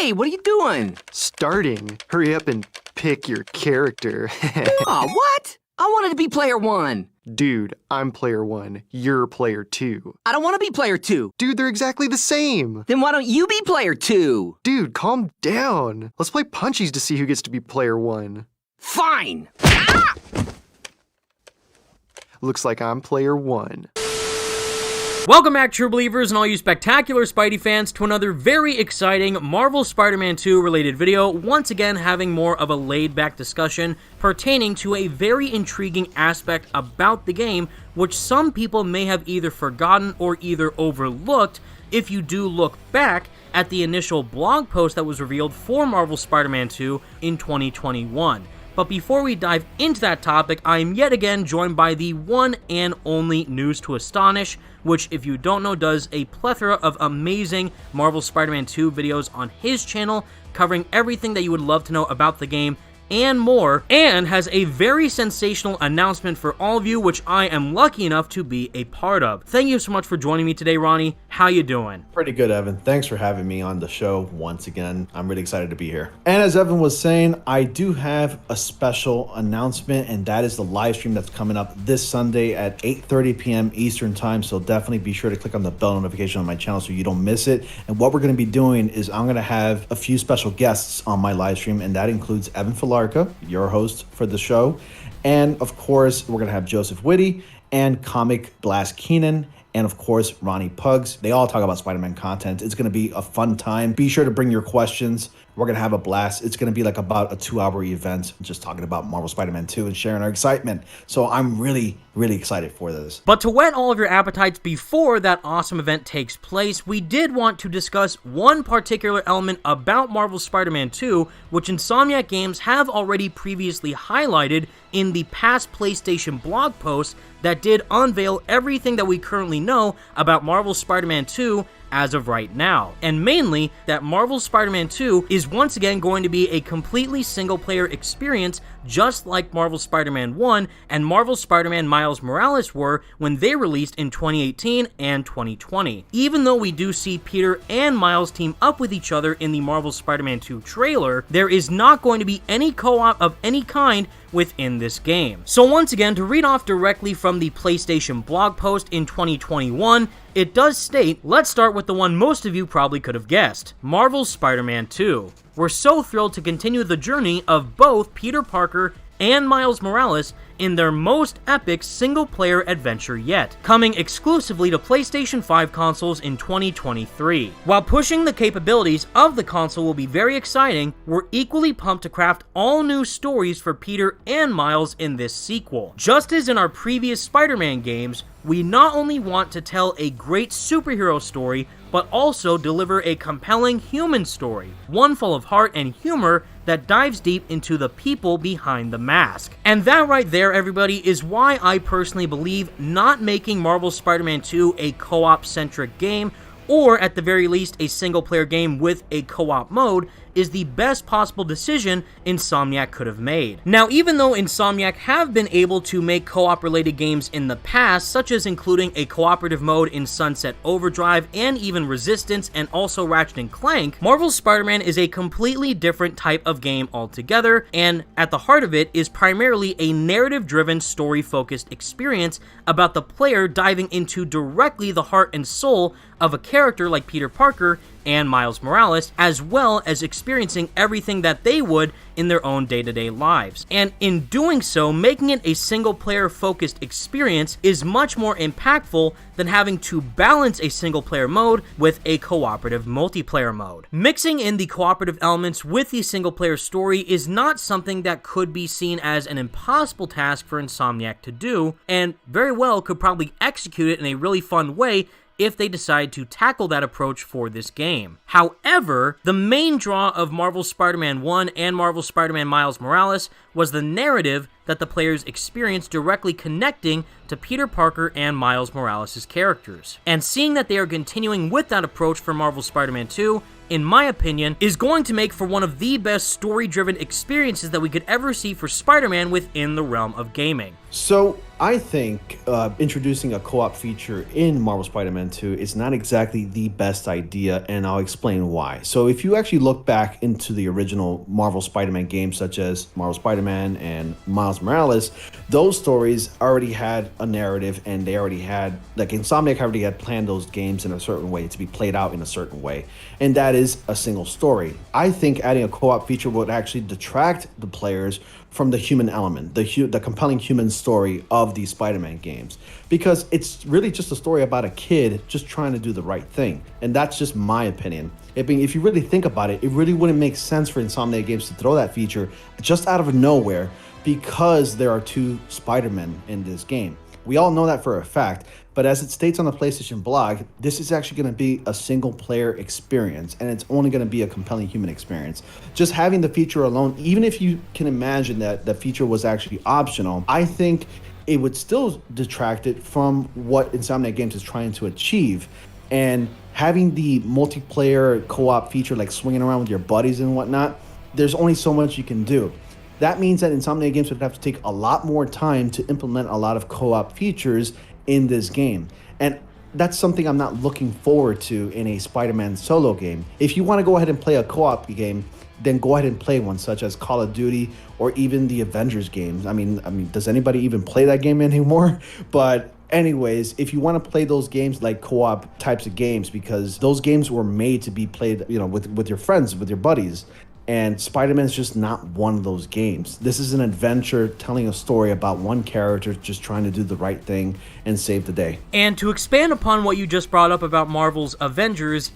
Hey, what are you doing? Starting. Hurry up and pick your character. Aw, what? I wanted to be player 1. Dude, I'm player 1. You're player 2. I don't want to be player 2. Dude, they're exactly the same. Then why don't you be player 2? Dude, calm down. Let's play punchies to see who gets to be player 1. Fine. Looks like I'm player 1. Welcome back, true believers and all you spectacular Spidey fans, to another very exciting Marvel Spider-Man 2 related video, once again having more of a laid-back discussion pertaining to a very intriguing aspect about the game, which some people may have either forgotten or either overlooked if you do look back at the initial blog post that was revealed for Marvel Spider-Man 2 in 2021. But before we dive into that topic, I am yet again joined by the one and only News to Astonish, which, if you don't know, does a plethora of amazing Marvel Spider-Man 2 videos on his channel, covering everything that you would love to know about the game and more, and has a very sensational announcement for all of you, which I am lucky enough to be a part of. Thank you so much for joining me today, Ronnie. How you doing? Pretty good, Evan. Thanks for having me on the show once again. I'm really excited to be here. And as Evan was saying, I do have a special announcement, and that is the live stream that's coming up this Sunday at 8:30 p.m. Eastern time. So definitely be sure to click on the bell notification on my channel so you don't miss it. And what we're going to be doing is I'm going to have a few special guests on my live stream, and that includes Evan Filarca, your host for the show, and of course we're gonna have Joseph Whitty and Comic Blast Keenan, and of course Ronnie Pugs. They all talk about Spider-Man content. It's gonna be a fun time. Be sure to bring your questions. We're gonna have a blast. It's gonna be like about a 2-hour event, just talking about Marvel Spider-Man 2 and sharing our excitement. So I'm really excited for this. But to whet all of your appetites before that awesome event takes place, we did want to discuss one particular element about Marvel Spider-Man 2, which Insomniac Games have already previously highlighted in the past PlayStation blog posts that did unveil everything that we currently know about Marvel Spider-Man 2 as of right now. And mainly, that Marvel Spider-Man 2 is once again going to be a completely single-player experience, just like Marvel Spider-Man 1 and Marvel Spider-Man Miles Morales were when they released in 2018 and 2020. Even though we do see Peter and Miles team up with each other in the Marvel Spider-Man 2 trailer, there is not going to be any co-op of any kind within this game. So once again, to read off directly from the PlayStation blog post in 2021, it does state, let's start with the one most of you probably could have guessed, Marvel Spider-Man 2. We're so thrilled to continue the journey of both Peter Parker and Miles Morales in their most epic single-player adventure yet, coming exclusively to PlayStation 5 consoles in 2023. While pushing the capabilities of the console will be very exciting, we're equally pumped to craft all new stories for Peter and Miles in this sequel. Just as in our previous Spider-Man games, we not only want to tell a great superhero story, but also deliver a compelling human story, one full of heart and humor that dives deep into the people behind the mask. And that right there, everybody, is why I personally believe not making Marvel Spider-Man 2 a co-op centric game, or at the very least a single-player game with a co-op mode, is the best possible decision Insomniac could have made. Now, even though Insomniac have been able to make co-op related games in the past, such as including a cooperative mode in Sunset Overdrive and even Resistance and also Ratchet & Clank, Marvel Spider-Man is a completely different type of game altogether, and at the heart of it is primarily a narrative-driven, story-focused experience about the player diving into directly the heart and soul of a character like Peter Parker and Miles Morales, as well as experiencing everything that they would in their own day-to-day lives. And in doing so, making it a single-player focused experience is much more impactful than having to balance a single-player mode with a cooperative multiplayer mode. Mixing in the cooperative elements with the single-player story is not something that could be seen as an impossible task for Insomniac to do, and very well could probably execute it in a really fun way if they decide to tackle that approach for this game. However, the main draw of Marvel Spider-Man 1 and Marvel Spider-Man Miles Morales was the narrative that the players experienced directly connecting to Peter Parker and Miles Morales' characters. And seeing that they are continuing with that approach for Marvel Spider-Man 2, in my opinion, is going to make for one of the best story-driven experiences that we could ever see for Spider-Man within the realm of gaming. So, I think introducing a co-op feature in Marvel Spider-Man 2 is not exactly the best idea, and I'll explain why. So if you actually look back into the original Marvel Spider-Man games, such as Marvel Spider-Man and Miles Morales, those stories already had a narrative, and they already had, like, Insomniac already had planned those games in a certain way to be played out in a certain way, and that is a single story. I think adding a co-op feature would actually detract the players from the human element, the compelling human story of these Spider-Man games, because it's really just a story about a kid just trying to do the right thing, and that's just my opinion. If you really think about it, it really wouldn't make sense for Insomniac Games to throw that feature just out of nowhere because there are two Spider-Men in this game. We all know that for a fact, but as it states on the PlayStation blog, this is actually going to be a single player experience, and it's only going to be a compelling human experience. Just having the feature alone, even if you can imagine that the feature was actually optional, I think it would still detract it from what Insomniac Games is trying to achieve. And having the multiplayer co-op feature, like swinging around with your buddies and whatnot, there's only so much you can do. That means that Insomniac Games would have to take a lot more time to implement a lot of co-op features in this game. And that's something I'm not looking forward to in a Spider-Man solo game. If you want to go ahead and play a co-op game, then go ahead and play one, such as Call of Duty or even the Avengers games. I mean, does anybody even play that game anymore? But anyways, if you want to play those games, like co-op types of games, because those games were made to be played, with your friends, with your buddies. And Spider-Man is just not one of those games. This is an adventure telling a story about one character just trying to do the right thing and save the day. And to expand upon what you just brought up about Marvel's Avengers,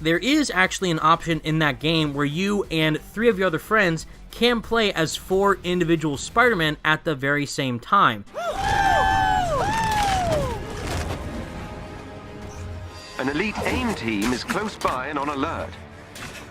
there is actually an option in that game where you and 3 of your other friends can play as 4 individual Spider-Man at the very same time. An elite AIM team is close by and on alert.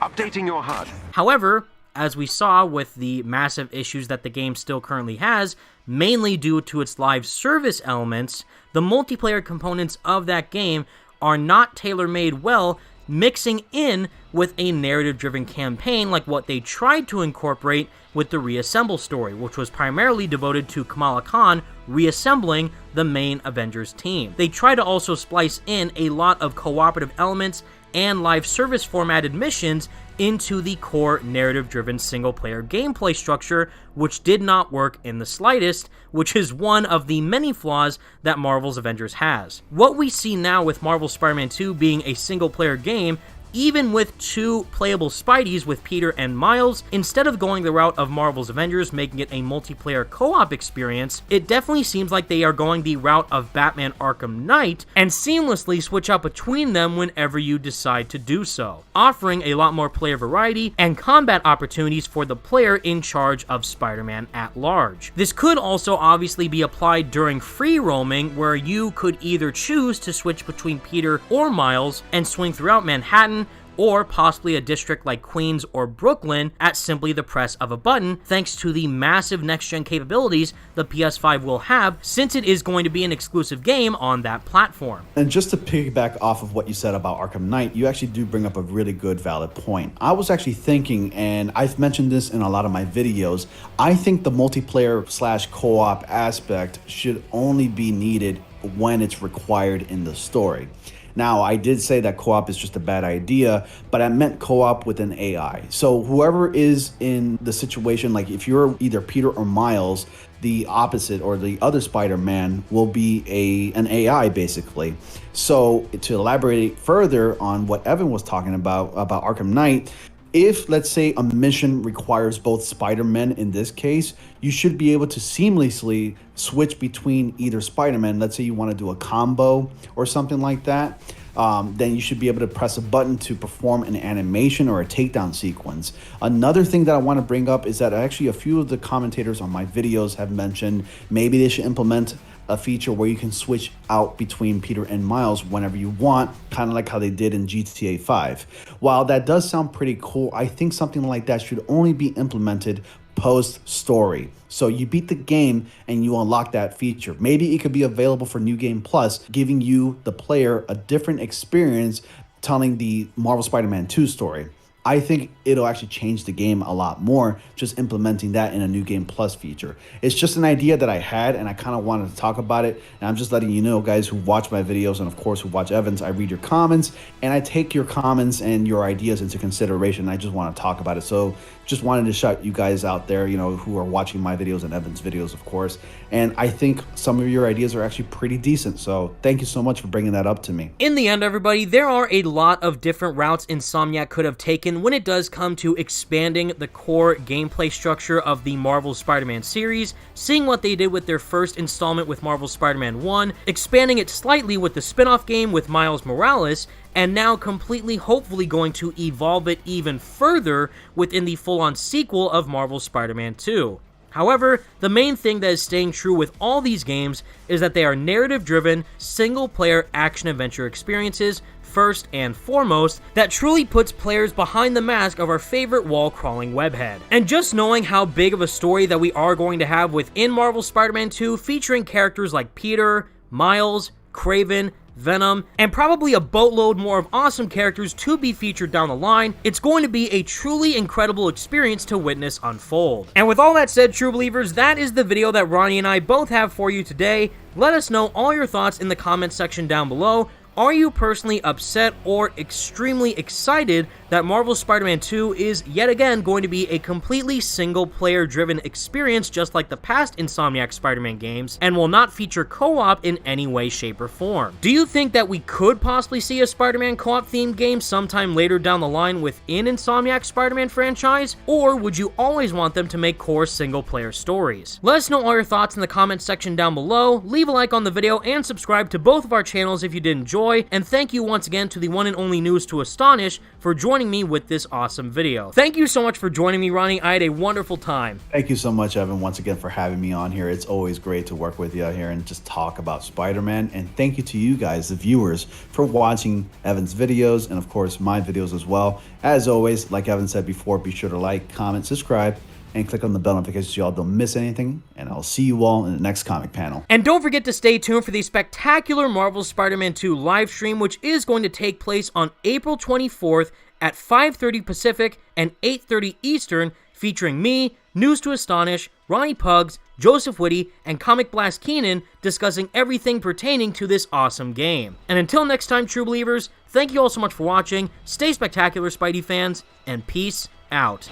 Updating your HUD. However, as we saw with the massive issues that the game still currently has, mainly due to its live service elements, the multiplayer components of that game are not tailor-made well, mixing in with a narrative-driven campaign like what they tried to incorporate with the Reassemble story, which was primarily devoted to Kamala Khan reassembling the main Avengers team. They try to also splice in a lot of cooperative elements and live service formatted missions into the core narrative-driven single-player gameplay structure, which did not work in the slightest, which is one of the many flaws that Marvel's Avengers has. What we see now with Marvel Spider-Man 2 being a single-player game, even with 2 playable Spideys with Peter and Miles, instead of going the route of Marvel's Avengers, making it a multiplayer co-op experience, it definitely seems like they are going the route of Batman Arkham Knight and seamlessly switch out between them whenever you decide to do so, offering a lot more player variety and combat opportunities for the player in charge of Spider-Man at large. This could also obviously be applied during free roaming, where you could either choose to switch between Peter or Miles and swing throughout Manhattan, or possibly a district like Queens or Brooklyn at simply the press of a button, thanks to the massive next-gen capabilities the PS5 will have, since it is going to be an exclusive game on that platform. And just to piggyback off of what you said about Arkham Knight, you actually do bring up a really good, valid point. I was actually thinking, and I've mentioned this in a lot of my videos, I think the multiplayer/co-op aspect should only be needed when it's required in the story. Now, I did say that co-op is just a bad idea, but I meant co-op with an AI. So whoever is in the situation, like if you're either Peter or Miles, the opposite or the other Spider-Man will be an AI basically. So to elaborate further on what Evan was talking about Arkham Knight, if, let's say, a mission requires both Spider-Men in this case, you should be able to seamlessly switch between either Spider-Man. Let's say you want to do a combo or something like that. Then you should be able to press a button to perform an animation or a takedown sequence. Another thing that I want to bring up is that actually a few of the commentators on my videos have mentioned maybe they should implement a feature where you can switch out between Peter and Miles whenever you want, kind of like how they did in GTA 5. While that does sound pretty cool, I think something like that should only be implemented post-story. So you beat the game and you unlock that feature. Maybe it could be available for New Game Plus, giving you, the player, a different experience telling the Marvel Spider-Man 2 story. I think it'll actually change the game a lot more, just implementing that in a New Game Plus feature. It's just an idea that I had, and I kind of wanted to talk about it. And I'm just letting you know, guys who watch my videos, and of course who watch Evan's, I read your comments, and I take your comments and your ideas into consideration. I just want to talk about it. So just wanted to shout you guys out there, you know, who are watching my videos and Evan's videos, of course. And I think some of your ideas are actually pretty decent. So thank you so much for bringing that up to me. In the end, everybody, there are a lot of different routes Insomniac could have taken when it does come to expanding the core gameplay structure of the Marvel Spider-Man series, seeing what they did with their first installment with Marvel Spider-Man 1, expanding it slightly with the spin-off game with Miles Morales, and now completely hopefully going to evolve it even further within the full-on sequel of Marvel Spider-Man 2. However, the main thing that is staying true with all these games is that they are narrative-driven, single-player action-adventure experiences, first and foremost, that truly puts players behind the mask of our favorite wall-crawling webhead. And just knowing how big of a story that we are going to have within Marvel Spider-Man 2, featuring characters like Peter, Miles, Kraven, Venom, and probably a boatload more of awesome characters to be featured down the line, it's going to be a truly incredible experience to witness unfold. And with all that said, true believers, that is the video that Ronnie and I both have for you today. Let us know all your thoughts in the comment section down below. Are you personally upset or extremely excited that Marvel Spider-Man 2 is yet again going to be a completely single-player driven experience just like the past Insomniac Spider-Man games and will not feature co-op in any way, shape, or form? Do you think that we could possibly see a Spider-Man co-op themed game sometime later down the line within Insomniac Spider-Man franchise? Or would you always want them to make core single-player stories? Let us know all your thoughts in the comment section down below, leave a like on the video, and subscribe to both of our channels if you did enjoy. And thank you once again to the one and only News to Astonish for joining me with this awesome video. Thank you so much for joining me, Ronnie. I had a wonderful time. Thank you so much, Evan, once again for having me on here. It's always great to work with you out here and just talk about Spider-Man. And thank you to you guys, the viewers, for watching Evan's videos and, of course, my videos as well. As always, like Evan said before, be sure to like, comment, subscribe, and click on the bell notifications so y'all don't miss anything. And I'll see you all in the next comic panel. And don't forget to stay tuned for the spectacular Marvel Spider-Man 2 live stream, which is going to take place on April 24th at 5:30 Pacific and 8:30 Eastern, featuring me, News to Astonish, Ronnie Pugs, Joseph Whitty, and Comic Blast Keenan discussing everything pertaining to this awesome game. And until next time, true believers, thank you all so much for watching, stay spectacular, Spidey fans, and peace out.